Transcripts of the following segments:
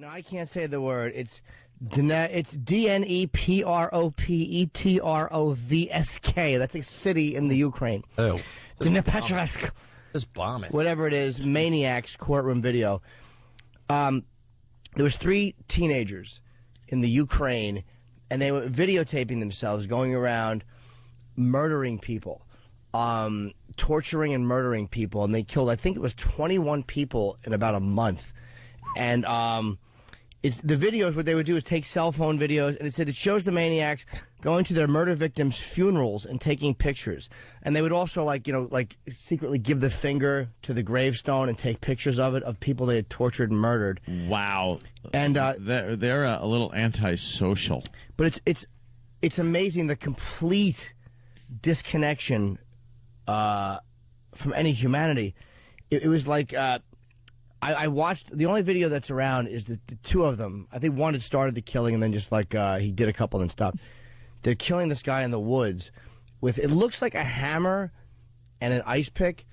No, I can't say the word. It's Dnepropetrovsk. That's a city in the Ukraine. Oh. Dnepropetrovsk. Just bomb it. Whatever it is, maniacs, courtroom video. There was 3 teenagers in the Ukraine, and they were videotaping themselves going around murdering people, torturing and murdering people, and they killed, I think it was 21 people in about a month. And the videos, what they would do is take cell phone videos, and it shows the maniacs going to their murder victims' funerals and taking pictures. And they would also, like secretly give the finger to the gravestone and take pictures of it, of people they had tortured and murdered. Wow. And they're a little antisocial. But it's amazing, the complete disconnection from any humanity. It was like... I watched, the only video that's around is the 2 of them. I think one had started the killing and then just he did a couple and stopped. They're killing this guy in the woods with, it looks like a hammer and an ice pick.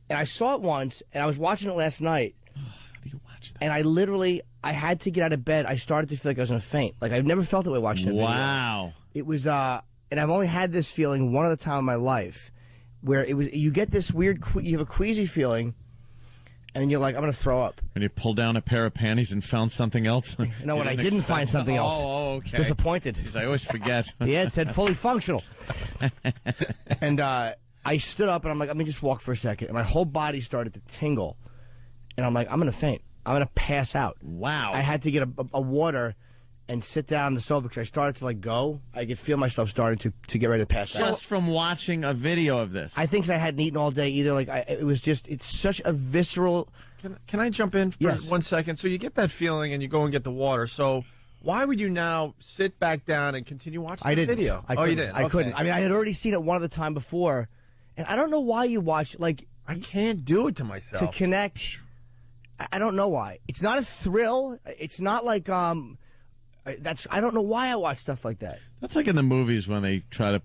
And I saw it once, and I was watching it last night. How do you watch that? And I had to get out of bed. I started to feel like I was going to faint. Like, I've never felt that way watching that video. Wow. It was, and I've only had this feeling one other time in my life, where you get this weird, you have a queasy feeling, and you're like, I'm going to throw up. When you pulled down a pair of panties and found something else? No, when I didn't find something else. Oh, okay. Disappointed. Because I always forget. Yeah, it said fully functional. And I stood up, and I'm like, let me just walk for a second. And my whole body started to tingle. And I'm like, I'm going to faint. I'm going to pass out. Wow. I had to get a water and sit down on the sofa because I started to go. I could feel myself starting to get ready to pass out. Just from watching a video of this. I think I hadn't eaten all day either. It's such a visceral. Can I jump in for 1 second? So you get that feeling and you go and get the water. So why would you now sit back down and continue watching the video? You didn't. I couldn't. I mean, I had already seen it one other time before, and I don't know why you watch I can't do it to myself. To connect. I don't know why. It's not a thrill. It's not like I don't know why I watch stuff like that. That's like in the movies when they try to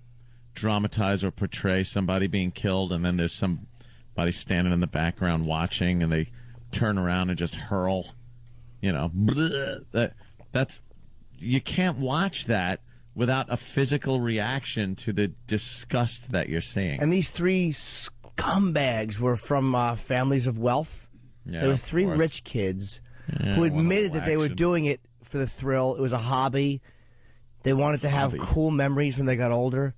dramatize or portray somebody being killed, and then there's somebody standing in the background watching, and they turn around and just hurl, that's you can't watch that without a physical reaction to the disgust that you're seeing. And these 3 scumbags were from families of wealth. Yeah, they were 3 rich kids who admitted that they were doing it for the thrill. It was a hobby. They wanted to have cool memories when they got older.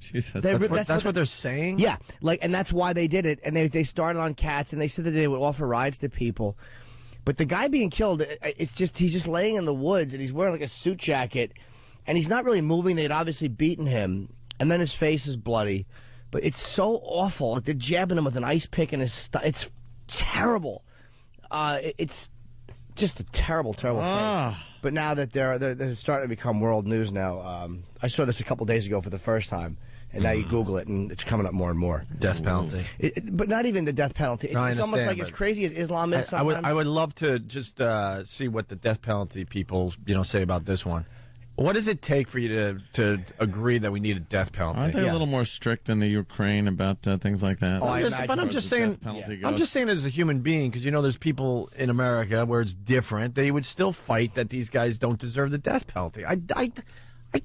Jesus. That's what they're saying? Yeah, and that's why they did it. And they started on cats, and they said that they would offer rides to people. But the guy being killed, he's just laying in the woods, and he's wearing a suit jacket, and he's not really moving. They'd obviously beaten him, and then his face is bloody. But it's so awful. They're jabbing him with an ice pick in his stomach. It's terrible. It's just a terrible thing. But now that they're starting to become world news now, I saw this a couple days ago for the first time, and now you Google it, and it's coming up more and more. Death penalty. But not even the death penalty. It's almost like as crazy as Islam is sometimes. I would love to just see what the death penalty people say about this one. What does it take for you to agree that we need a death penalty? Aren't they a little more strict in the Ukraine about things like that? I'm just saying as a human being, because there's people in America where it's different. They would still fight that these guys don't deserve the death penalty. I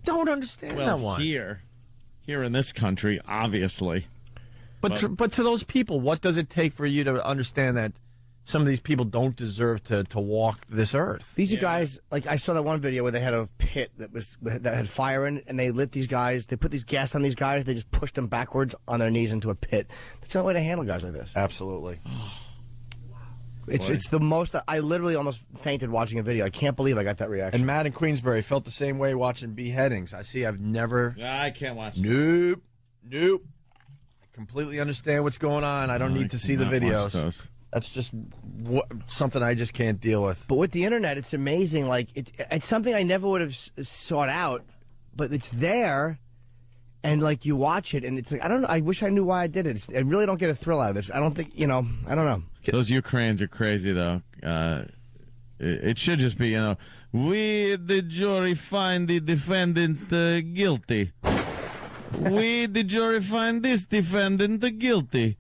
don't understand that one. Here in this country, obviously. But to those people, what does it take for you to understand that some of these people don't deserve to walk this earth? These are guys, I saw that one video where they had a pit that had fire in it, and they lit these guys, they put these gas on these guys, they just pushed them backwards on their knees into a pit. That's the only way to handle guys like this. Absolutely. It's the most, I literally almost fainted watching a video. I can't believe I got that reaction. And Matt in Queensbury felt the same way watching beheadings. I've never... I can't watch Nope. I completely understand what's going on. I don't need to see the videos. That's just something I just can't deal with. But with the internet, it's amazing. It's something I never would have sought out, but it's there, and you watch it, and it's I don't know. I wish I knew why I did it. I really don't get a thrill out of it. I don't think I don't know. Those Ukrainians are crazy, though. It should just be, we, the jury, find the defendant guilty. We, the jury, find this defendant guilty.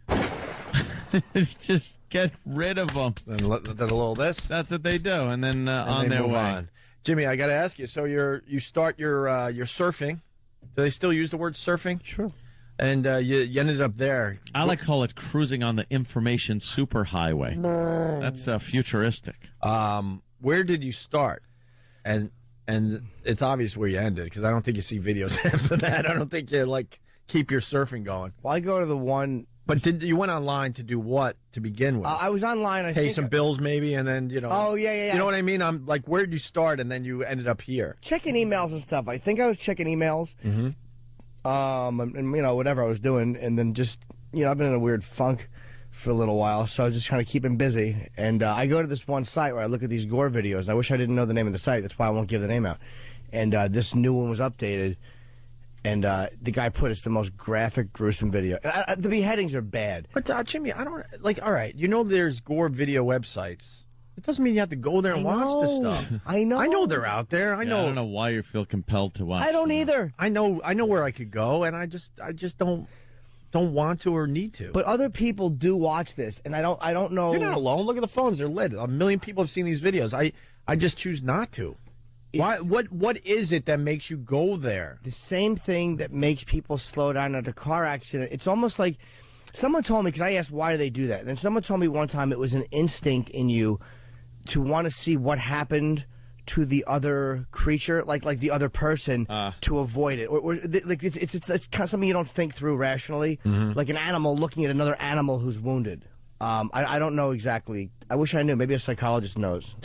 It's just get rid of them. And a little this. That's what they do, and then on their way. On. Jimmy, I got to ask you. So you start your surfing. Do they still use the word surfing? Sure. And you ended up there. I like to call it cruising on the information superhighway. That's futuristic. Where did you start? And it's obvious where you ended, because I don't think you see videos after that. I don't think you keep your surfing going. Well, I go to the one. But you went online to do what to begin with? I was online. Pay some bills maybe, and then Oh yeah. You know what I mean? I'm like, where did you start, and then you ended up here? Checking emails and stuff. I think I was checking emails. Mm-hmm. And whatever I was doing, and then just I've been in a weird funk for a little while, so I was just kind of keeping busy. And I go to this one site where I look at these gore videos. I wish I didn't know the name of the site. That's why I won't give the name out. And this new one was updated, and the guy put it's the most graphic, gruesome video. The beheadings are bad. But Jimmy, I don't all right. There's gore video websites. It doesn't mean you have to go there and watch this stuff. I know they're out there. I know. I don't know why you feel compelled to watch. I don't either. I know where I could go, and I just don't want to or need to. But other people do watch this, and I don't know. You're not alone. Look at the phones; they're lit. 1 million people have seen these videos. I just choose not to. Why? What is it that makes you go there? The same thing that makes people slow down at a car accident. It's almost like someone told me, because I asked why do they do that, and then someone told me one time it was an instinct in you to want to see what happened to the other creature, like the other person, to avoid it. Or it's kind of something you don't think through rationally, like an animal looking at another animal who's wounded. I don't know exactly. I wish I knew. Maybe a psychologist knows.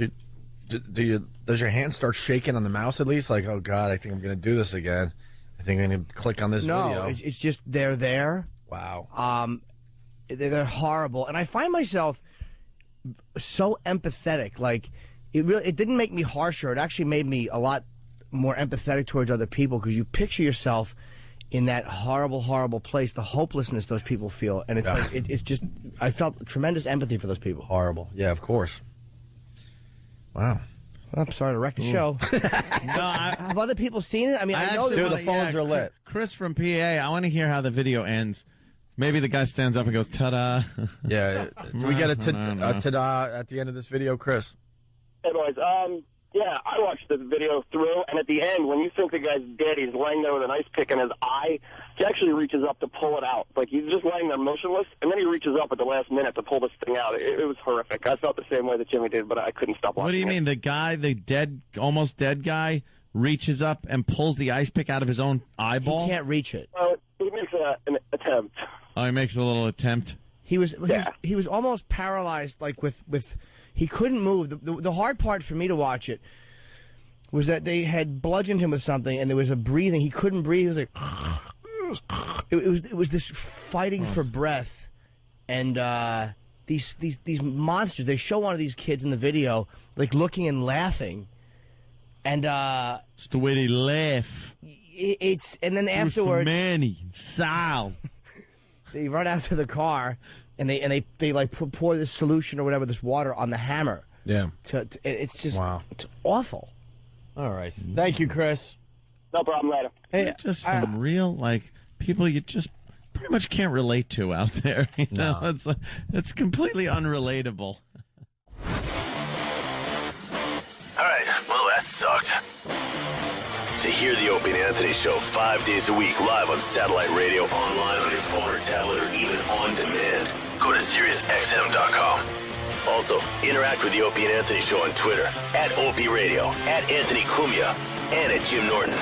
Does your hand start shaking on the mouse at least? Like, oh God, I think I'm going to do this again. I think I'm going to click on this video. No, it's just they're there. Wow. They're horrible, and I find myself so empathetic. Like it didn't make me harsher. It actually made me a lot more empathetic towards other people, because you picture yourself in that horrible, horrible place, the hopelessness those people feel, and it's like it's just. I felt tremendous empathy for those people. Horrible. Yeah, of course. Wow. I'm sorry to wreck the show. Have other people seen it? I mean, I know the phones are lit. Chris from PA, I want to hear how the video ends. Maybe the guy stands up and goes, ta-da. Yeah. Do we get a ta-da at the end of this video, Chris? Hey, boys. Yeah, I watched the video through, and at the end, when you think the guy's dead, he's laying there with an ice pick in his eye. He actually reaches up to pull it out. Like, he's just laying there motionless, and then he reaches up at the last minute to pull this thing out. It was horrific. I felt the same way that Jimmy did, but I couldn't stop watching. What do you mean? The guy, the dead, almost dead guy, reaches up and pulls the ice pick out of his own eyeball? He can't reach it. He makes an attempt. Oh, he makes a little attempt. He was almost paralyzed, like with he couldn't move. The hard part for me to watch it was that they had bludgeoned him with something, and there was a breathing. He couldn't breathe. He was like, it was this fighting for breath, and these monsters. They show one of these kids in the video like looking and laughing, and it's the way they laugh. And then afterwards, Manny, Sal. They run out to the car, and they like pour this solution or whatever, this water on the hammer. Yeah. It's just wow. It's awful. All right. Thank you, Chris. No problem, later. Hey, just some real people you just pretty much can't relate to out there. You know, it's completely unrelatable. All right. Well, that sucked. To hear the Opie and Anthony Show 5 days a week live on satellite radio, online on your phone or tablet, or even on demand, go to SiriusXM.com. Also, interact with the Opie and Anthony Show on Twitter, @Opie Radio, @Anthony Cumia, and @Jim Norton.